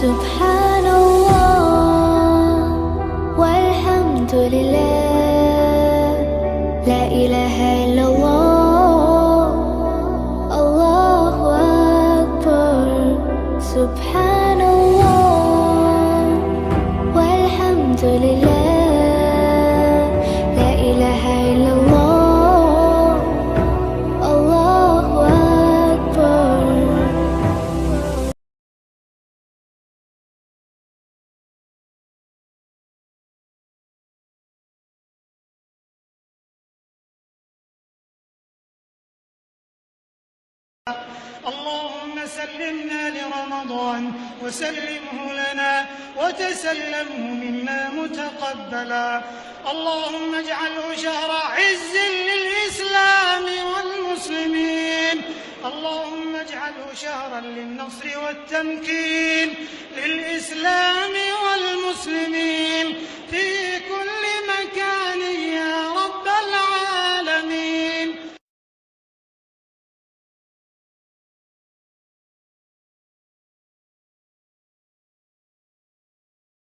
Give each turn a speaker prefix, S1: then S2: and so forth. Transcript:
S1: سبحان الله والحمد لله، لا إله إلا الله، الله أكبر. سبحان الله والحمد لله، لا إله إلا الله، الله أكبر.
S2: اللهم سلمنا لرمضان وسلمه لنا وتسلمه منا متقبلا. اللهم اجعله شهر عز للإسلام والمسلمين. اللهم اجعله شهرا للنصر والتمكين للإسلام